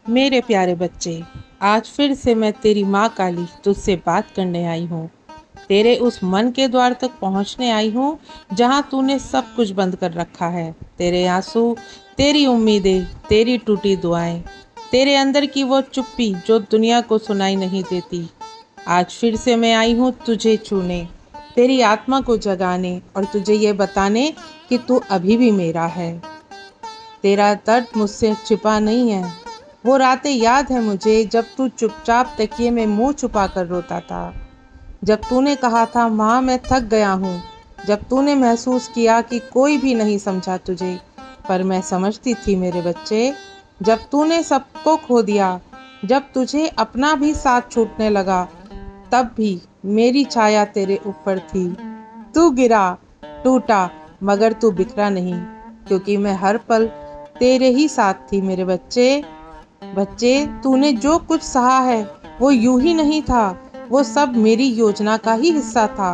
मेरे प्यारे बच्चे, आज फिर से मैं तेरी माँ काली तुझसे बात करने आई हूँ। तेरे उस मन के द्वार तक पहुँचने आई हूँ जहाँ तूने सब कुछ बंद कर रखा है। तेरे आंसू, तेरी उम्मीदें, तेरी टूटी दुआएं, तेरे अंदर की वो चुप्पी जो दुनिया को सुनाई नहीं देती। आज फिर से मैं आई हूँ तुझे छूने, तेरी आत्मा को जगाने और तुझे ये बताने कि तू अभी भी मेरा है। तेरा दर्द मुझसे छिपा नहीं है। वो रातें याद है मुझे जब तू चुपचाप तकिए में मुंह छुपा कर रोता था। जब तूने कहा था माँ मैं थक गया हूँ। जब तूने महसूस किया कि कोई भी नहीं समझा तुझे, पर मैं समझती थी मेरे बच्चे। जब तूने सबको खो दिया, जब तुझे अपना भी साथ छूटने लगा, तब भी मेरी छाया तेरे ऊपर थी। तू गिरा, टूटा, मगर तू बिखरा नहीं, क्योंकि मैं हर पल तेरे ही साथ थी मेरे बच्चे। बच्चे, तूने जो कुछ सहा है वो यूं ही नहीं था, वो सब मेरी योजना का ही हिस्सा था।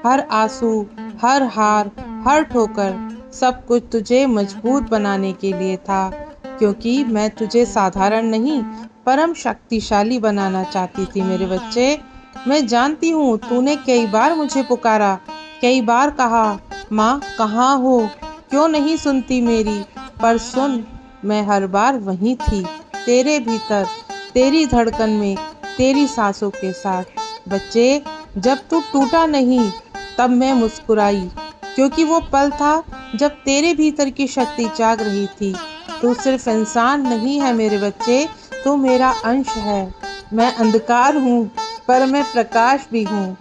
हर आंसू, हर हार, हर ठोकर, सब कुछ तुझे मजबूत बनाने के लिए था, क्योंकि मैं तुझे साधारण नहीं, परम शक्तिशाली बनाना चाहती थी मेरे बच्चे। मैं जानती हूँ तूने कई बार मुझे पुकारा, कई बार कहा माँ कहाँ हो, क्यों नहीं सुनती मेरी। पर सुन, मैं हर बार वहीं थी, तेरे भीतर, तेरी धड़कन में, तेरी सांसों के साथ। बच्चे, जब तू टूटा नहीं, तब मैं मुस्कुराई, क्योंकि वो पल था जब तेरे भीतर की शक्ति जाग रही थी। तू सिर्फ इंसान नहीं है मेरे बच्चे, तू मेरा अंश है। मैं अंधकार हूँ, पर मैं प्रकाश भी हूँ,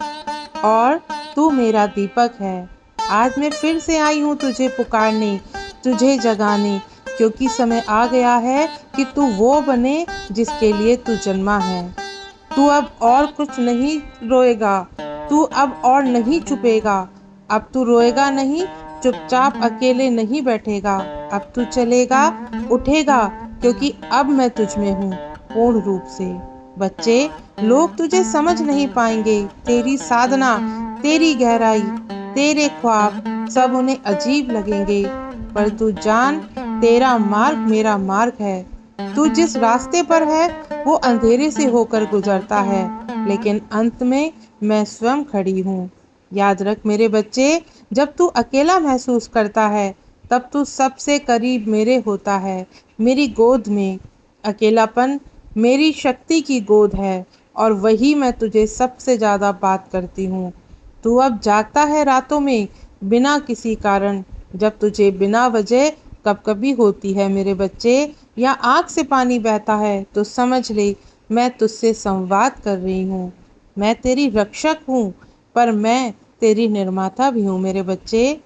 और तू मेरा दीपक है। आज मैं फिर से आई हूँ तुझे पुकारने, तुझे जगाने, क्योंकि समय आ गया है कि तू वो बने जिसके लिए तू जन्मा है। तू अब और कुछ नहीं रोएगा, तू अब और नहीं छुपेगा। अब तू रोएगा नहीं, चुपचाप अकेले नहीं बैठेगा। अब तू चलेगा, उठेगा, क्योंकि अब मैं तुझ में हूँ पूर्ण रूप से। बच्चे, लोग तुझे समझ नहीं पाएंगे, तेरी साधना, तेरी गहराई, तेरे ख्वाब, सब उन्हें अजीब लगेंगे। पर तू जान, तेरा मार्ग मेरा मार्ग है। तू जिस रास्ते पर है वो अंधेरे से होकर गुजरता है, लेकिन अंत में मैं स्वयं खड़ी हूँ। याद रख मेरे बच्चे, जब तू अकेला महसूस करता है, तब तू सबसे करीब मेरे होता है, मेरी गोद में। अकेलापन मेरी शक्ति की गोद है, और वही मैं तुझे सबसे ज़्यादा बात करती हूँ। तू अब जागता है रातों में बिना किसी कारण, जब तुझे बिना वजह कभी होती है मेरे बच्चे, या आँख से पानी बहता है, तो समझ ले मैं तुझसे संवाद कर रही हूँ। मैं तेरी रक्षक हूँ, पर मैं तेरी निर्माता भी हूँ मेरे बच्चे।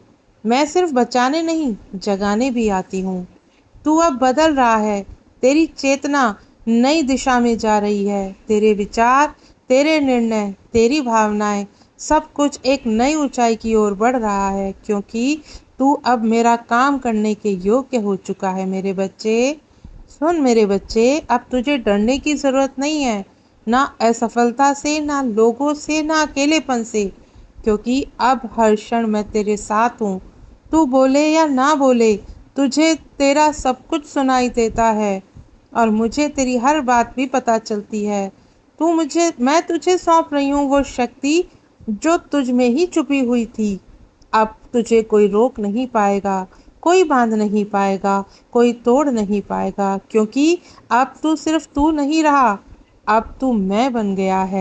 मैं सिर्फ बचाने नहीं, जगाने भी आती हूँ। तू अब बदल रहा है, तेरी चेतना नई दिशा में जा रही है। तेरे विचार, तेरे निर्णय, तेरी भावनाएं, सब कुछ एक नई ऊंचाई की ओर बढ़ रहा है, क्योंकि तू अब मेरा काम करने के योग्य हो चुका है मेरे बच्चे। सुन मेरे बच्चे, अब तुझे डरने की ज़रूरत नहीं है, ना असफलता से, ना लोगों से, ना अकेलेपन से, क्योंकि अब हर क्षण मैं तेरे साथ हूँ। तू बोले या ना बोले, तुझे तेरा सब कुछ सुनाई देता है, और मुझे तेरी हर बात भी पता चलती है। मैं तुझे सौंप रही हूँ वो शक्ति जो तुझ में ही छुपी हुई थी। अब तुझे कोई रोक नहीं पाएगा, कोई बांध नहीं पाएगा, कोई तोड़ नहीं पाएगा, क्योंकि अब तू सिर्फ तू नहीं रहा, अब तू मैं बन गया है।